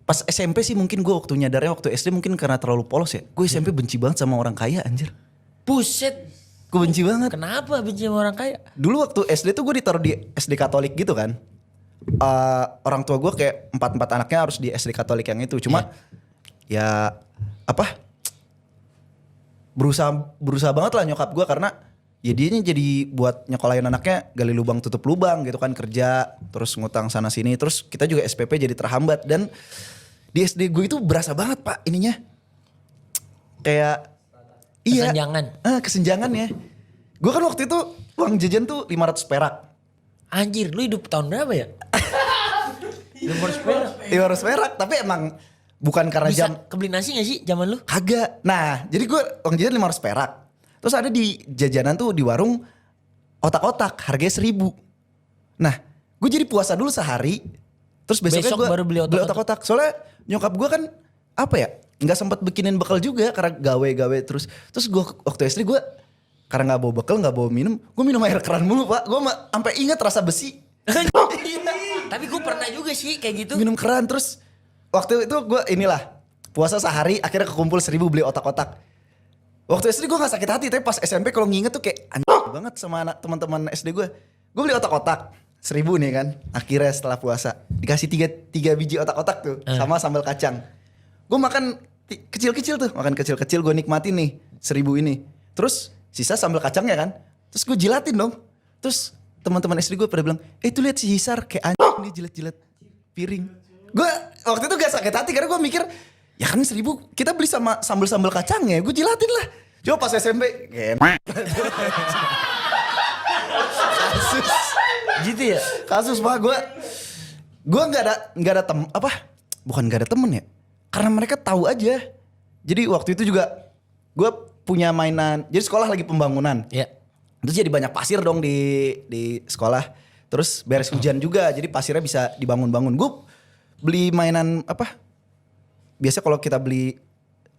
Pas SMP sih mungkin gue waktu nyadarnya, waktu SD mungkin karena terlalu polos ya. Gue SMP benci banget sama orang kaya anjir. Buset. Gue benci banget. Kenapa benci sama orang kaya? Dulu waktu SD tuh gue ditaruh di SD Katolik gitu kan. Orang tua gue kayak 4 anaknya harus di SD Katolik yang itu. Cuma ya apa? Berusaha banget lah nyokap gue karena ya dianya jadi buat nyekolahin anaknya gali lubang tutup lubang gitu kan, kerja terus ngutang sana sini, terus kita juga SPP jadi terhambat. Dan di SD gue itu berasa banget pak ininya kayak Kesenjangan. kesenjangan ya. Gue kan waktu itu uang jajan tuh 500 perak. Anjir, lu hidup tahun berapa ya? 500 perak. 500 perak tapi emang bukan karena Bisa jam kebeli nasi gak sih zaman lu? kagak. Nah jadi gue uang jajan 500 perak. Terus ada di jajanan tuh di warung otak-otak harganya 1.000. Nah gue jadi puasa dulu sehari. Terus besoknya Besok gue baru beli otak-otak. Soalnya nyokap gue kan apa ya, nggak sempat bikinin bekal juga karena gawe terus. Terus gue waktu SD gue karena nggak bawa bekal, nggak bawa minum, gue minum air keran mulu pak. Gue sampai ingat rasa besi. Tapi gue pernah juga sih kayak gitu. Minum keran. Terus waktu itu gue inilah puasa sehari akhirnya kekumpul 1.000 beli otak-otak. Waktu SD gue gak sakit hati, tapi pas SMP kalau nginget tuh kayak anjing banget sama anak teman-teman SD gue. Gue beli otak-otak 1.000 nih kan. Akhirnya setelah puasa dikasih 3 biji otak-otak tuh sama sambal kacang. Gue makan kecil-kecil tuh, makan kecil-kecil gue nikmatin nih 1.000 ini. Terus sisa sambal kacangnya kan. Terus gue jilatin dong. Terus teman-teman SD gue pada bilang, itu lihat si Hisar kayak anjing dia jilat-jilat piring. Gue waktu itu gak sakit hati karena gue mikir, ya kan 1.000 kita beli sama sambal-sambal kacangnya, gue jilatin lah. Coba pas SMP, kasus. Gitu ya? Kasus pak, gue nggak ada bukan nggak ada temen ya, karena mereka tahu aja. Jadi waktu itu juga gue punya mainan, jadi sekolah lagi pembangunan. Iya. Terus jadi banyak pasir dong di sekolah. Terus beres hujan juga, jadi pasirnya bisa dibangun-bangun. Gue beli mainan apa? Biasa kalau kita beli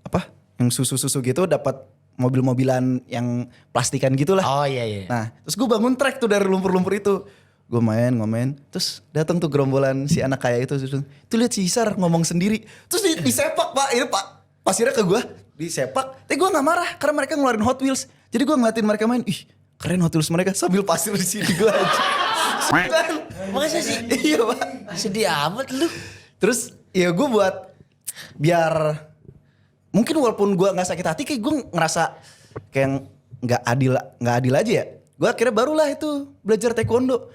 apa? Yang susu-susu gitu dapat mobil-mobilan yang plastikan gitulah. Oh iya. Nah, terus gue bangun trek tuh dari lumpur-lumpur itu. Gue ngomen. Terus datang tuh gerombolan si anak kaya itu. Tuh lihat si Hisar ngomong sendiri. Terus disepak pak, ini pak pasirnya ke gue disepak. Tapi gue nggak marah karena mereka ngeluarin Hot Wheels. Jadi gue ngeliatin mereka main, ih keren Hot Wheels mereka sambil pasir di sini gue aja. Masa sih? Iya pak. Sedih amat lu. Terus ya gue buat biar mungkin walaupun gue nggak sakit hati, kayak gue ngerasa kayak nggak adil aja ya. Gue akhirnya barulah itu belajar taekwondo.